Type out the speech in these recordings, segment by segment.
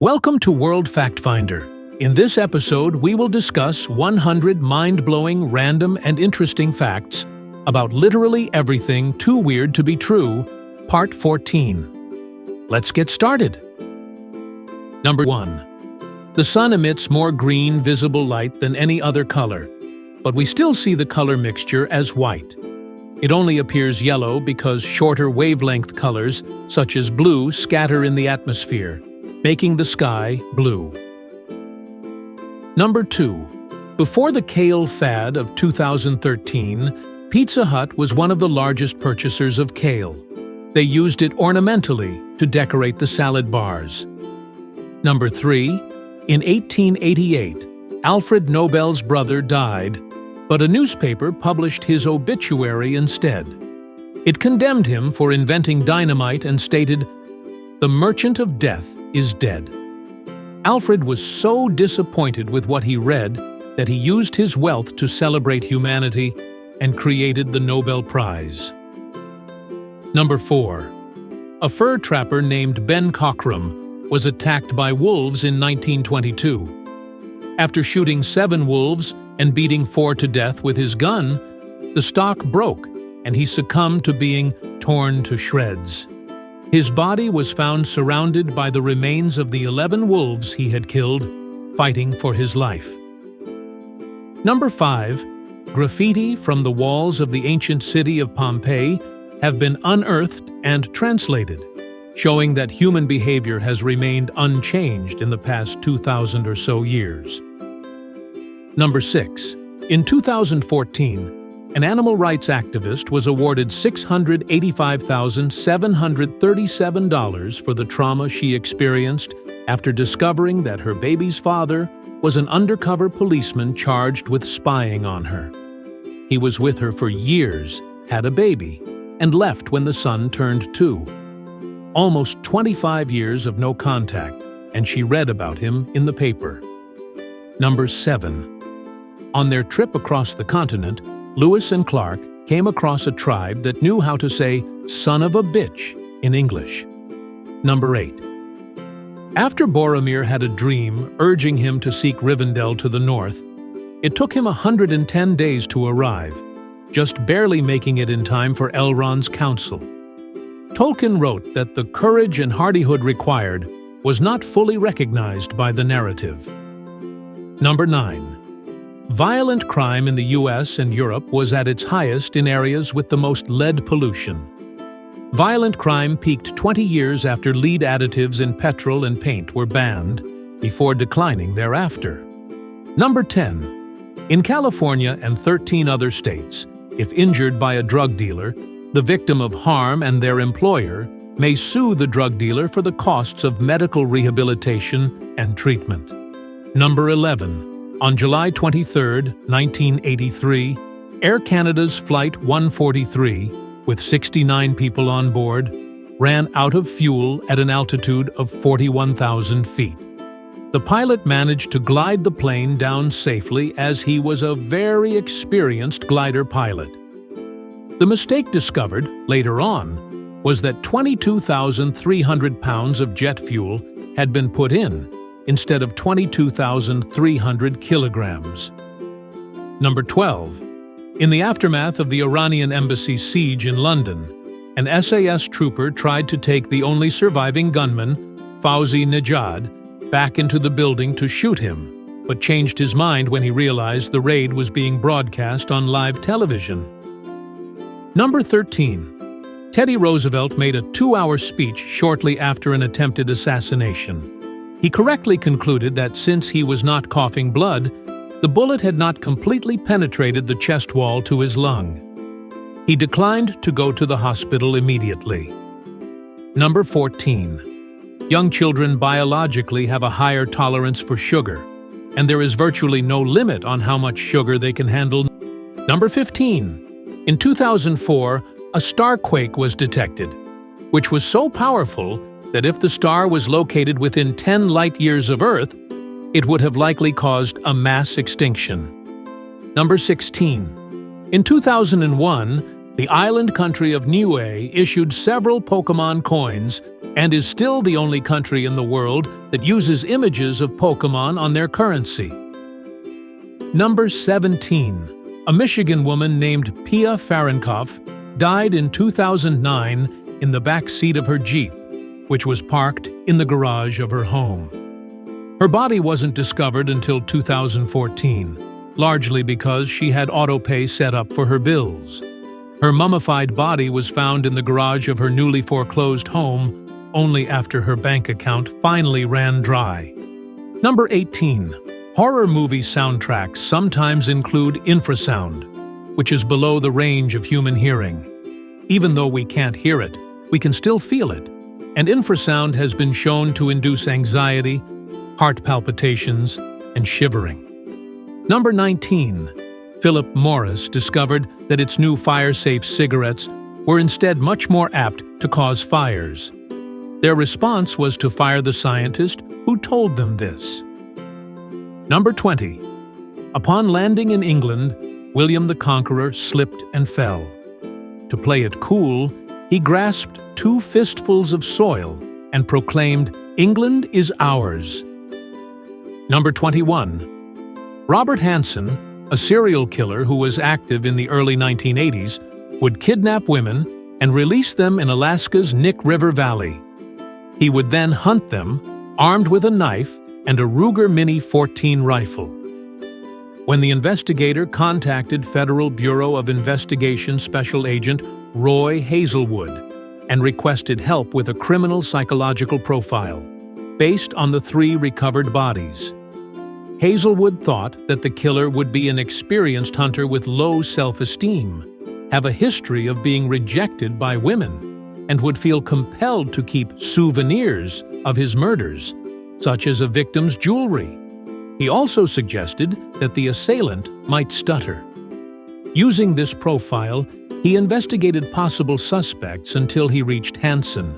Welcome to World Fact Finder. In this episode, we will discuss 100 mind-blowing, random, and interesting facts about literally everything too weird to be true, Part 14. Let's get started. Number 1. The sun emits more green visible light than any other color, but we still see the color mixture as white. It only appears yellow because shorter wavelength colors, such as blue, scatter in the atmosphere, making the sky blue. Number 2. Before the kale fad of 2013, Pizza Hut was one of the largest purchasers of kale. They used it ornamentally to decorate the salad bars. Number 3. In 1888, Alfred Nobel's brother died, but a newspaper published his obituary instead. It condemned him for inventing dynamite and stated, "The merchant of death is dead." Alfred was so disappointed with what he read that he used his wealth to celebrate humanity and created the Nobel Prize. Number 4. A fur trapper named Ben Cockrum was attacked by wolves in 1922. After shooting 7 wolves and beating 4 to death with his gun, the stock broke and he succumbed to being torn to shreds. His body was found surrounded by the remains of the 11 wolves he had killed, fighting for his life. Number 5. Graffiti from the walls of the ancient city of Pompeii have been unearthed and translated, showing that human behavior has remained unchanged in the past 2,000 or so years. Number 6. In 2014, an animal rights activist was awarded $685,737 for the trauma she experienced after discovering that her baby's father was an undercover policeman charged with spying on her. He was with her for years, had a baby, and left when the son turned 2. Almost 25 years of no contact, and she read about him in the paper. Number 7. On their trip across the continent, Lewis and Clark came across a tribe that knew how to say "son of a bitch" in English. Number 8. After Boromir had a dream urging him to seek Rivendell to the north, it took him 110 days to arrive, just barely making it in time for Elrond's council. Tolkien wrote that the courage and hardihood required was not fully recognized by the narrative. Number 9. Violent crime in the US and Europe was at its highest in areas with the most lead pollution. Violent crime peaked 20 years after lead additives in petrol and paint were banned, before declining thereafter. Number 10. In California and 13 other states, if injured by a drug dealer, the victim of harm and their employer may sue the drug dealer for the costs of medical rehabilitation and treatment. Number 11. On July 23, 1983, Air Canada's Flight 143, with 69 people on board, ran out of fuel at an altitude of 41,000 feet. The pilot managed to glide the plane down safely as he was a very experienced glider pilot. The mistake discovered, later on, was that 22,300 pounds of jet fuel had been put in, instead of 22,300 kilograms. Number 12. In the aftermath of the Iranian embassy siege in London, an SAS trooper tried to take the only surviving gunman, Fauzi Nejad, back into the building to shoot him, but changed his mind when he realized the raid was being broadcast on live television. Number 13. Teddy Roosevelt made a 2-hour speech shortly after an attempted assassination. He correctly concluded that since he was not coughing blood, the bullet had not completely penetrated the chest wall to his lung. He declined to go to the hospital immediately. Number 14. Young children biologically have a higher tolerance for sugar, and there is virtually no limit on how much sugar they can handle. Number 15. In 2004, a starquake was detected, which was so powerful that if the star was located within 10 light-years of Earth, it would have likely caused a mass extinction. Number 16. In 2001, The island country of Niue issued several Pokemon coins and is still the only country in the world that uses images of Pokemon on their currency. Number 17. A Michigan woman named Pia Fahrenkopf died in 2009 in the back seat of her Jeep, which was parked in the garage of her home. Her body wasn't discovered until 2014, largely because she had autopay set up for her bills. Her mummified body was found in the garage of her newly foreclosed home only after her bank account finally ran dry. Number 18. Horror movie soundtracks sometimes include infrasound, which is below the range of human hearing. Even though we can't hear it, we can still feel it, and infrasound has been shown to induce anxiety, heart palpitations, and shivering. Number 19. Philip Morris discovered that its new fire-safe cigarettes were instead much more apt to cause fires. Their response was to fire the scientist who told them this. Number 20. Upon landing in England, William the Conqueror slipped and fell. To play it cool, he grasped 2 fistfuls of soil and proclaimed, "England is ours." Number 21. Robert Hansen, a serial killer who was active in the early 1980s, would kidnap women and release them in Alaska's Knik River Valley. He would then hunt them, armed with a knife and a Ruger Mini 14 rifle. When the investigator contacted Federal Bureau of Investigation Special Agent Roy Hazelwood and requested help with a criminal psychological profile based on the 3 recovered bodies, Hazelwood thought that the killer would be an experienced hunter with low self-esteem, have a history of being rejected by women, and would feel compelled to keep souvenirs of his murders, such as a victim's jewelry. He also suggested that the assailant might stutter. Using this profile, he investigated possible suspects until he reached Hansen,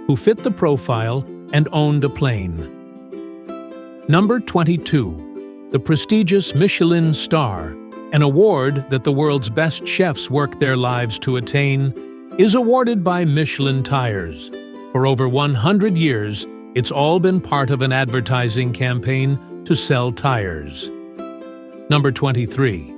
who fit the profile and owned a plane. Number 22. The prestigious Michelin star, an award that the world's best chefs work their lives to attain, is awarded by Michelin Tires. For over 100 years, it's all been part of an advertising campaign to sell tires. Number 23.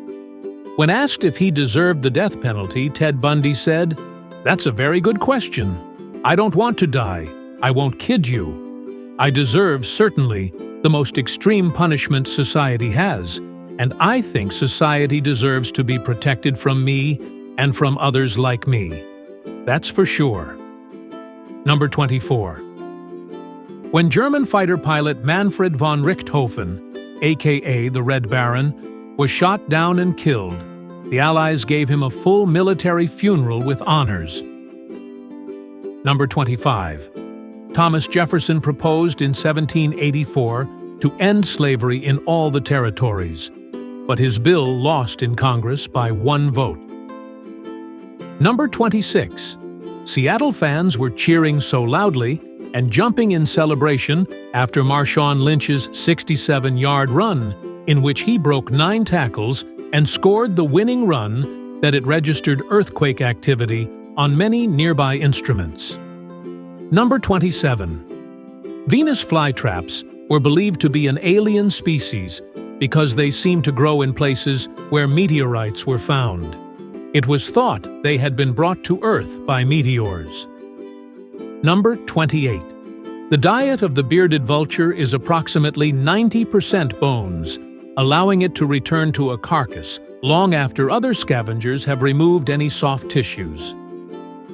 When asked if he deserved the death penalty, Ted Bundy said, "That's a very good question. I don't want to die. I won't kid you. I deserve, certainly, the most extreme punishment society has, and I think society deserves to be protected from me and from others like me. That's for sure." Number 24. When German fighter pilot Manfred von Richthofen, aka the Red Baron, was shot down and killed, the Allies gave him a full military funeral with honors. Number 25. Thomas Jefferson proposed in 1784 to end slavery in all the territories, but his bill lost in Congress by 1 vote. Number 26. Seattle fans were cheering so loudly and jumping in celebration after Marshawn Lynch's 67-yard run, in which he broke 9 tackles and scored the winning run, that it registered earthquake activity on many nearby instruments. Number 27. Venus flytraps were believed to be an alien species because they seemed to grow in places where meteorites were found. It was thought they had been brought to Earth by meteors. Number 28. The diet of the bearded vulture is approximately 90% bones, allowing it to return to a carcass long after other scavengers have removed any soft tissues.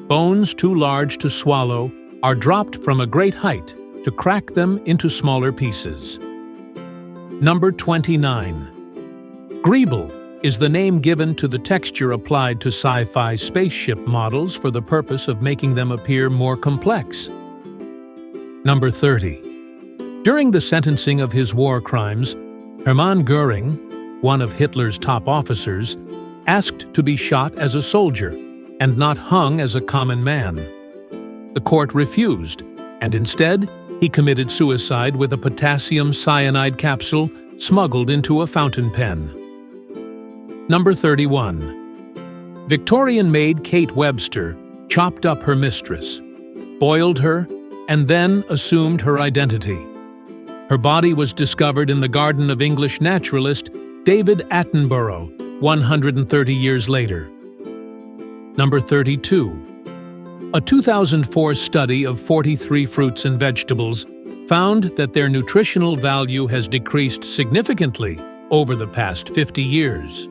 Bones too large to swallow are dropped from a great height to crack them into smaller pieces. Number 29. Greeble is the name given to the texture applied to sci-fi spaceship models for the purpose of making them appear more complex. Number 30. During the sentencing of his war crimes, Hermann Göring, one of Hitler's top officers, asked to be shot as a soldier and not hung as a common man. The court refused, and instead, he committed suicide with a potassium cyanide capsule smuggled into a fountain pen. Number 31. Victorian maid Kate Webster chopped up her mistress, boiled her, and then assumed her identity. Her body was discovered in the garden of English naturalist David Attenborough 130 years later. Number 32. A 2004 study of 43 fruits and vegetables found that their nutritional value has decreased significantly over the past 50 years.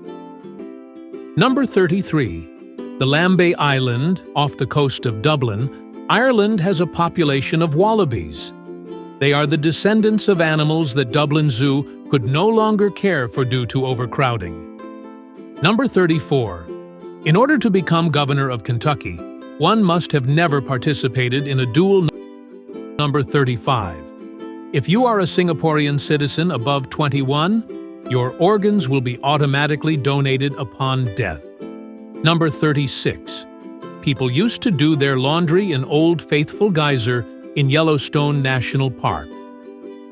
Number 33. The Lambay Island, off the coast of Dublin, Ireland, has a population of wallabies. They are the descendants of animals that Dublin Zoo could no longer care for due to overcrowding. Number 34. In order to become governor of Kentucky, one must have never participated in a duel. Number 35. If you are a Singaporean citizen above 21, your organs will be automatically donated upon death. Number 36. People used to do their laundry in Old Faithful Geyser in Yellowstone National Park.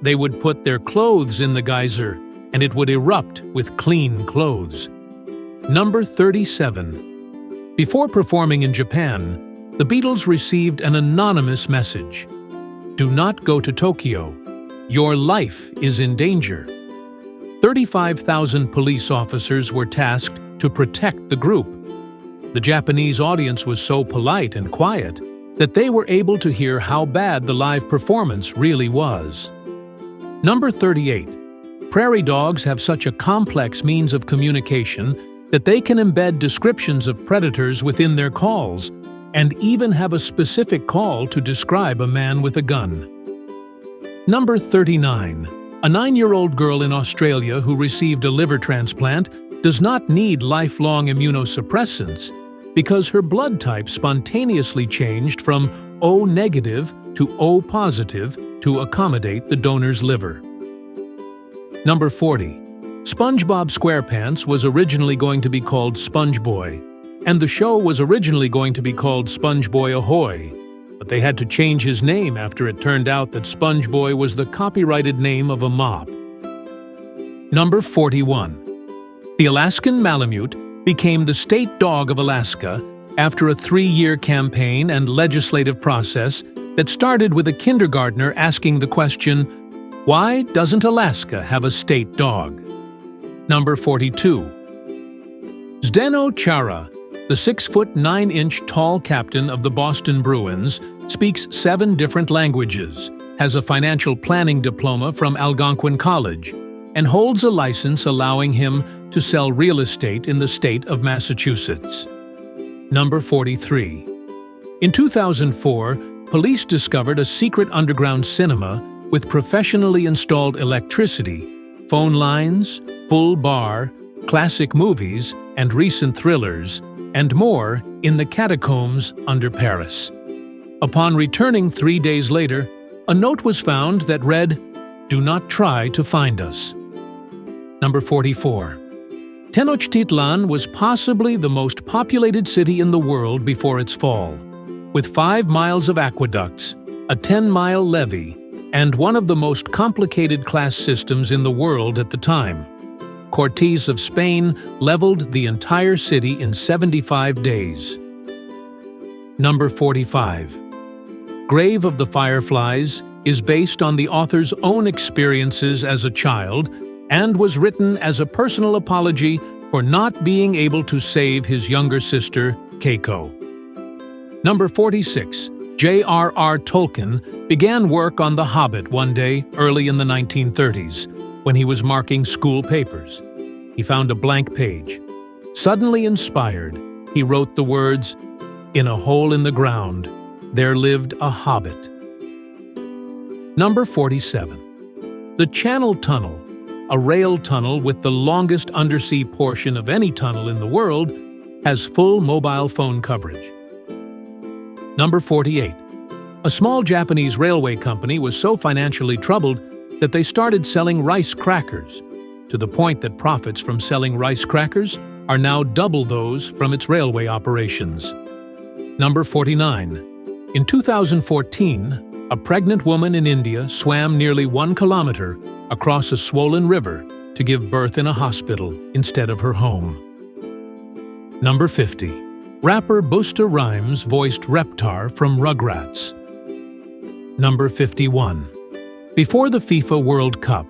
They would put their clothes in the geyser, and it would erupt with clean clothes. Number 37. Before performing in Japan, the Beatles received an anonymous message. Do not go to Tokyo. Your life is in danger. 35,000 police officers were tasked to protect the group. The Japanese audience was so polite and quiet that they were able to hear how bad the live performance really was. Number 38. Prairie dogs have such a complex means of communication that they can embed descriptions of predators within their calls and even have a specific call to describe a man with a gun. Number 39. A 9-year-old girl in Australia who received a liver transplant does not need lifelong immunosuppressants because her blood type spontaneously changed from O negative to O positive to accommodate the donor's liver. Number 40. SpongeBob SquarePants was originally going to be called SpongeBoy, and the show was originally going to be called SpongeBoy Ahoy, but they had to change his name after it turned out that SpongeBoy was the copyrighted name of a mop. Number 41. The Alaskan Malamute became the state dog of Alaska after a 3-year campaign and legislative process that started with a kindergartner asking the question, "Why doesn't Alaska have a state dog?" Number 42. Zdeno Chara, the 6'9" tall captain of the Boston Bruins, speaks 7 different languages, has a financial planning diploma from Algonquin College, and holds a license allowing him to sell real estate in the state of Massachusetts. Number 43. In 2004, police discovered a secret underground cinema with professionally installed electricity, phone lines, full bar, classic movies, and recent thrillers, and more in the catacombs under Paris. Upon returning 3 days later, a note was found that read, "Do not try to find us." Number 44. Tenochtitlan was possibly the most populated city in the world before its fall, with 5 miles of aqueducts, a 10-mile levee, and one of the most complicated class systems in the world at the time. Cortes of Spain leveled the entire city in 75 days. Number 45. Grave of the Fireflies is based on the author's own experiences as a child and was written as a personal apology for not being able to save his younger sister, Keiko. Number 46. J.R.R. Tolkien began work on The Hobbit one day early in the 1930s when he was marking school papers. He found a blank page. Suddenly inspired, he wrote the words, "In a hole in the ground, there lived a hobbit." Number 47. The Channel Tunnel, a rail tunnel with the longest undersea portion of any tunnel in the world, has full mobile phone coverage. Number 48. A small Japanese railway company was so financially troubled that they started selling rice crackers, to the point that profits from selling rice crackers are now double those from its railway operations. Number 49. In 2014, a pregnant woman in India swam nearly 1 kilometer across a swollen river to give birth in a hospital instead of her home. Number 50. Rapper Busta Rhymes voiced Reptar from Rugrats. Number 51. Before the FIFA World Cup,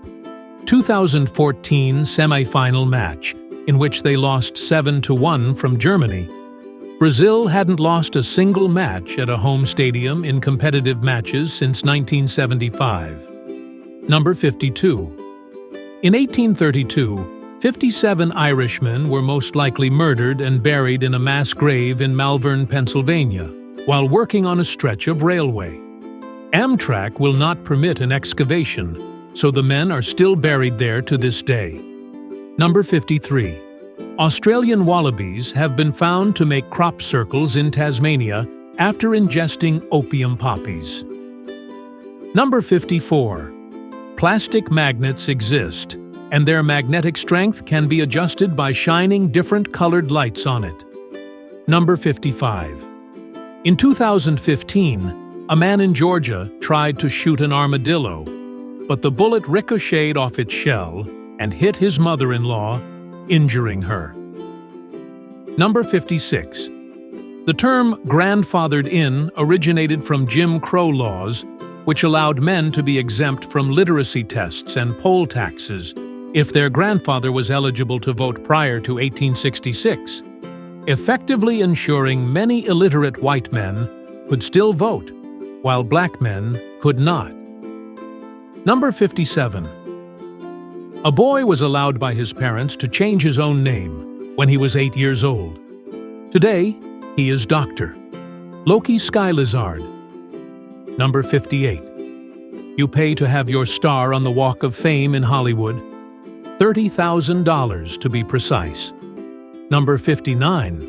2014 semi-final match, in which they lost 7-1 from Germany, Brazil hadn't lost a single match at a home stadium in competitive matches since 1975. Number 52. In 1832, 57 Irishmen were most likely murdered and buried in a mass grave in Malvern, Pennsylvania, while working on a stretch of railway. Amtrak will not permit an excavation, so the men are still buried there to this day. Number 53. Australian wallabies have been found to make crop circles in Tasmania after ingesting opium poppies. Number 54. Plastic magnets exist, and their magnetic strength can be adjusted by shining different colored lights on it. Number 55. In 2015, a man in Georgia tried to shoot an armadillo, but the bullet ricocheted off its shell and hit his mother-in-law, injuring her. Number 56. The term grandfathered in originated from Jim Crow laws, which allowed men to be exempt from literacy tests and poll taxes if their grandfather was eligible to vote prior to 1866, effectively ensuring many illiterate white men could still vote, while black men could not. Number 57. A boy was allowed by his parents to change his own name when he was 8 years old. Today, he is Dr. Loki Skylizard. Number 58. You pay to have your star on the Walk of Fame in Hollywood, $30,000 to be precise. Number 59.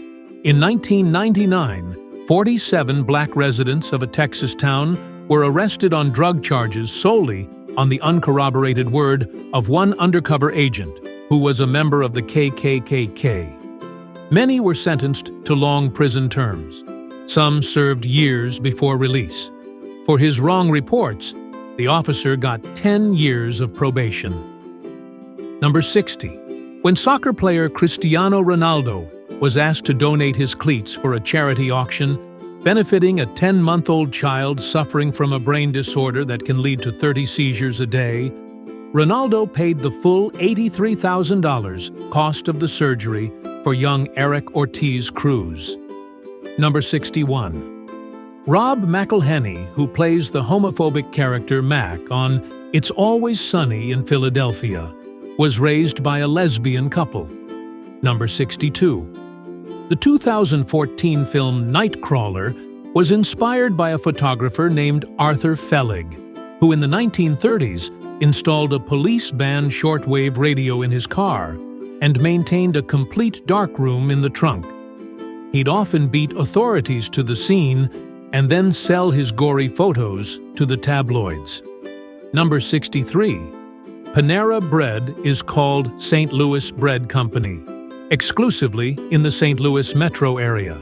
In 1999, 47 black residents of a Texas town were arrested on drug charges solely on the uncorroborated word of one undercover agent who was a member of the KKK. Many were sentenced to long prison terms. Some served years before release. For his wrong reports, the officer got 10 years of probation. Number 60. When soccer player Cristiano Ronaldo was asked to donate his cleats for a charity auction, benefiting a 10-month-old child suffering from a brain disorder that can lead to 30 seizures a day, Ronaldo paid the full $83,000 cost of the surgery for young Eric Ortiz Cruz. Number 61. Rob McElhenney, who plays the homophobic character Mac on It's Always Sunny in Philadelphia, was raised by a lesbian couple. Number 62. The 2014 film Nightcrawler was inspired by a photographer named Arthur Fellig, who in the 1930s installed a police-band shortwave radio in his car and maintained a complete darkroom in the trunk. He'd often beat authorities to the scene and then sell his gory photos to the tabloids. Number 63. Panera Bread is called St. Louis Bread Company, exclusively in the St. Louis metro area.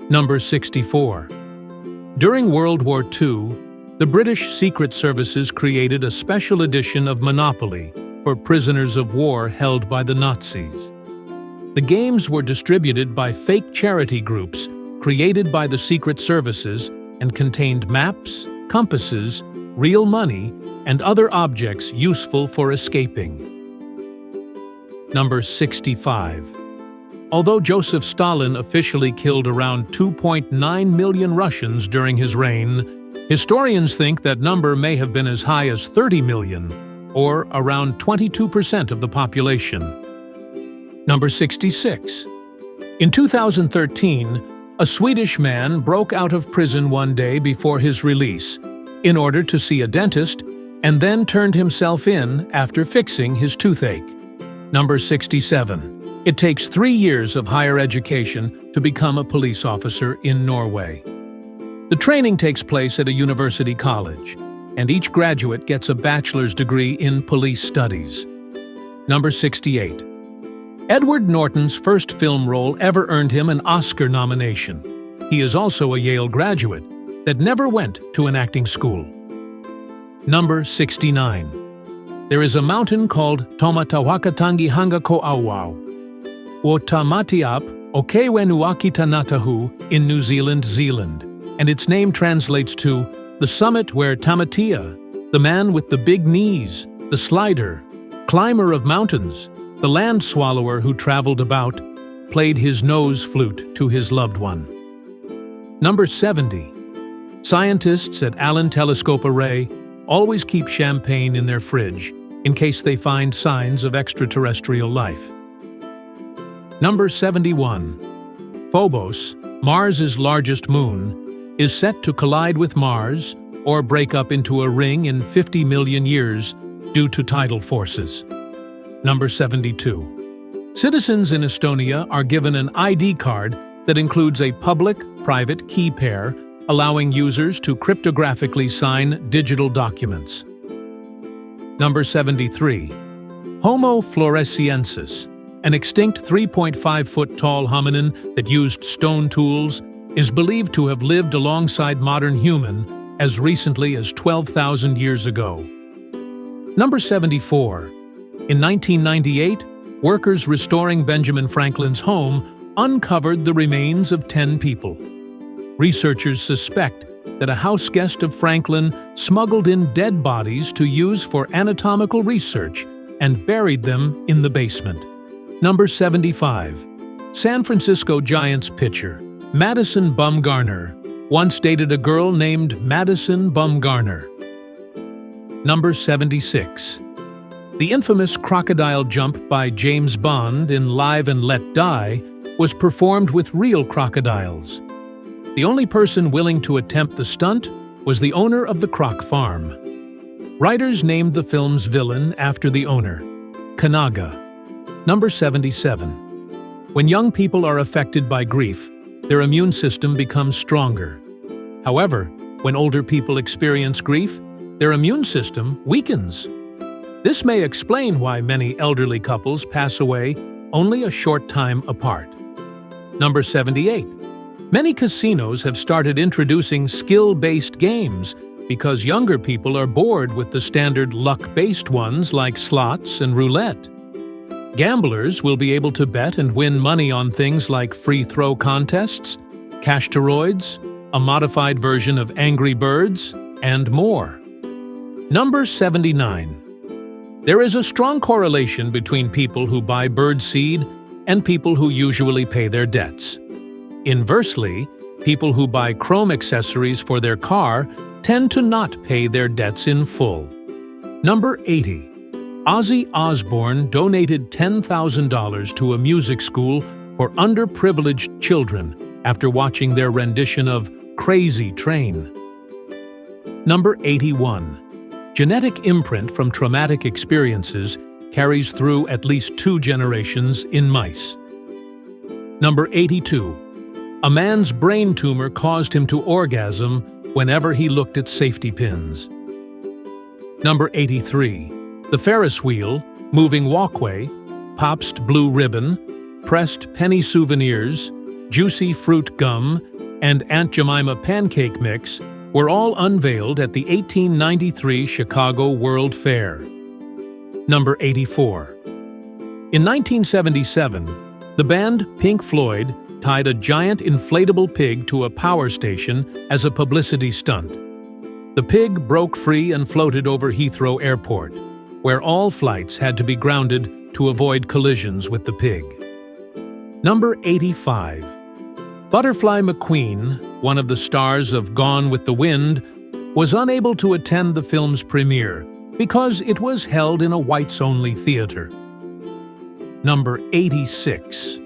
Number 64. During World War II, the British Secret Services created a special edition of Monopoly for prisoners of war held by the Nazis. The games were distributed by fake charity groups created by the Secret Services and contained maps, compasses, real money, and other objects useful for escaping. Number 65. Although Joseph Stalin officially killed around 2.9 million Russians during his reign, historians think that number may have been as high as 30 million, or around 22% of the population. Number 66. In 2013, a Swedish man broke out of prison one day before his release in order to see a dentist and then turned himself in after fixing his toothache. Number 67. It takes 3 years of higher education to become a police officer in Norway. The training takes place at a university college, and each graduate gets a bachelor's degree in police studies. Number 68. Edward Norton's first film role ever earned him an Oscar nomination. He is also a Yale graduate that never went to an acting school. Number 69. There is a mountain called Tomatawakatangi Hanga Ko'awau. wo tamatiap okewenuakitanatahu in New Zealand, and its name translates to the summit where Tamatea, the man with the big knees, the slider, climber of mountains, the land swallower who traveled about, played his nose flute to his loved one. Number 70. Scientists at Allen Telescope Array always keep champagne in their fridge in case they find signs of extraterrestrial life. Number 71. Phobos, Mars's largest moon, is set to collide with Mars or break up into a ring in 50 million years due to tidal forces. Number 72. Citizens in Estonia are given an ID card that includes a public-private key pair, allowing users to cryptographically sign digital documents. Number 73. Homo floresiensis, an extinct 3.5-foot-tall hominin that used stone tools, is believed to have lived alongside modern human as recently as 12,000 years ago. Number 74. In 1998, workers restoring Benjamin Franklin's home uncovered the remains of 10 people. Researchers suspect that a house guest of Franklin smuggled in dead bodies to use for anatomical research and buried them in the basement. Number 75. San Francisco Giants pitcher Madison Bumgarner once dated a girl named Madison Bumgarner. Number 76. The infamous crocodile jump by James Bond in Live and Let Die was performed with real crocodiles. The only person willing to attempt the stunt was the owner of the croc farm. Writers named the film's villain after the owner, Kanaga. Number 77. When young people are affected by grief, their immune system becomes stronger. However, when older people experience grief, their immune system weakens. This may explain why many elderly couples pass away only a short time apart. Number 78. Many casinos have started introducing skill-based games because younger people are bored with the standard luck-based ones like slots and roulette. Gamblers will be able to bet and win money on things like free throw contests, cash-toroids, a modified version of Angry Birds, and more. Number 79. There is a strong correlation between people who buy birdseed and people who usually pay their debts. Inversely, people who buy chrome accessories for their car tend to not pay their debts in full. Number 80. Ozzy Osbourne donated $10,000 to a music school for underprivileged children after watching their rendition of Crazy Train. Number 81. Genetic imprint from traumatic experiences carries through at least 2 generations in mice. Number 82. A man's brain tumor caused him to orgasm whenever he looked at safety pins. Number 83. The Ferris wheel, moving walkway, Pabst Blue Ribbon, pressed penny souvenirs, juicy fruit gum, and Aunt Jemima pancake mix were all unveiled at the 1893 Chicago World Fair. Number 84. In 1977, the band Pink Floyd tied a giant inflatable pig to a power station as a publicity stunt. The pig broke free and floated over Heathrow Airport, where all flights had to be grounded to avoid collisions with the pig. Number 85. Butterfly McQueen, one of the stars of Gone with the Wind, was unable to attend the film's premiere because it was held in a whites-only theater. Number 86.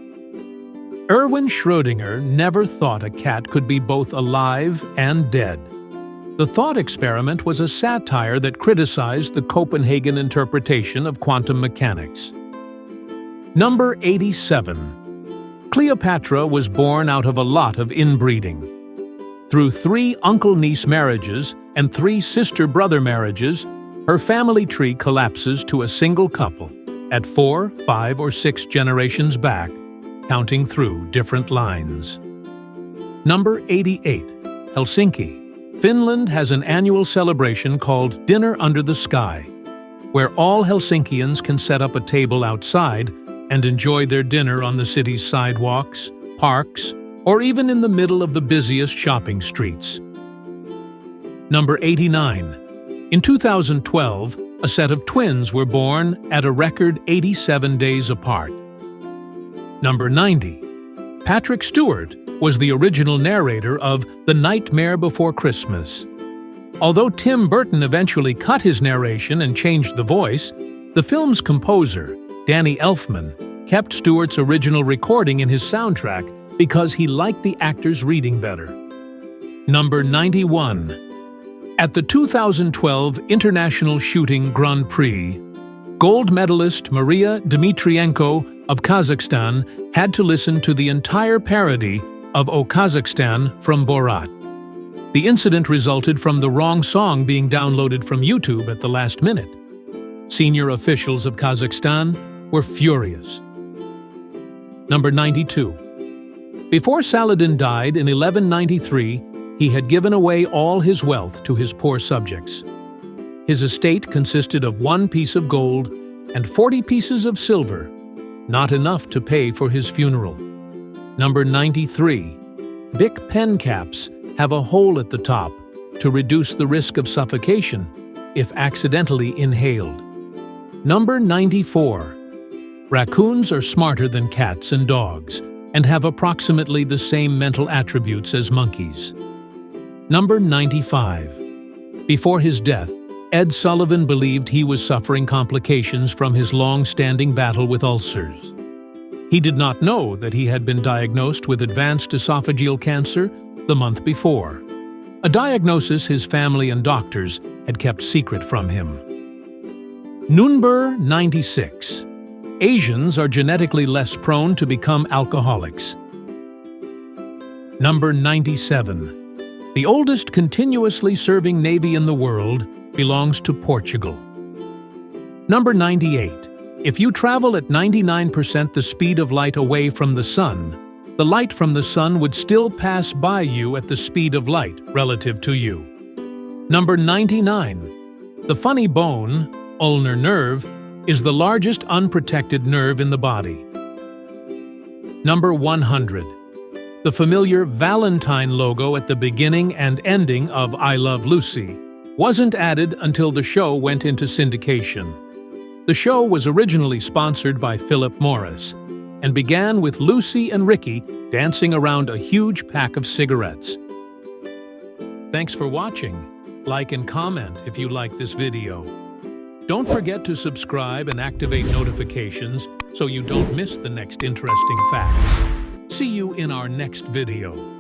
Erwin Schrödinger never thought a cat could be both alive and dead. The thought experiment was a satire that criticized the Copenhagen interpretation of quantum mechanics. Number 87. Cleopatra was born out of a lot of inbreeding. Through 3 uncle-niece marriages and 3 sister-brother marriages, her family tree collapses to a single couple at 4, 5, or 6 generations back, counting through different lines. Number 88. Helsinki. Finland has an annual celebration called Dinner Under the Sky, where all Helsinkians can set up a table outside and enjoy their dinner on the city's sidewalks, parks, or even in the middle of the busiest shopping streets. Number 89. In 2012, a set of twins were born at a record 87 days apart. Number 90. Patrick Stewart was the original narrator of The Nightmare Before Christmas. Although Tim Burton eventually cut his narration and changed the voice, the film's composer, Danny Elfman, kept Stewart's original recording in his soundtrack because he liked the actor's reading better. Number 91. At the 2012 International Shooting Grand Prix, gold medalist Maria Dmitrienko of Kazakhstan had to listen to the entire parody of O Kazakhstan from Borat. The incident resulted from the wrong song being downloaded from YouTube at the last minute. Senior officials of Kazakhstan were furious. Number 92. Before Saladin died in 1193, he had given away all his wealth to his poor subjects. His estate consisted of 1 piece of gold and 40 pieces of silver, not enough to pay for his funeral. Number 93. Bic pen caps have a hole at the top to reduce the risk of suffocation if accidentally inhaled. Number 94. Raccoons are smarter than cats and dogs and have approximately the same mental attributes as monkeys. Number 95. Before his death, Ed Sullivan believed he was suffering complications from his long-standing battle with ulcers. He did not know that he had been diagnosed with advanced esophageal cancer the month before, a diagnosis his family and doctors had kept secret from him. Number 96. Asians are genetically less prone to become alcoholics. Number 97. The oldest continuously serving navy in the world belongs to Portugal. Number 98. If you travel at 99% the speed of light away from the sun, the light from the sun would still pass by you at the speed of light relative to you. Number 99. The funny bone, ulnar nerve, is the largest unprotected nerve in the body. Number 100. The familiar Valentine logo at the beginning and ending of I Love Lucy wasn't added until the show went into syndication. The show was originally sponsored by Philip Morris and began with Lucy and Ricky dancing around a huge pack of cigarettes. Thanks for watching. Like and comment if you like this video. Don't forget to subscribe and activate notifications so you don't miss the next interesting facts. See you in our next video.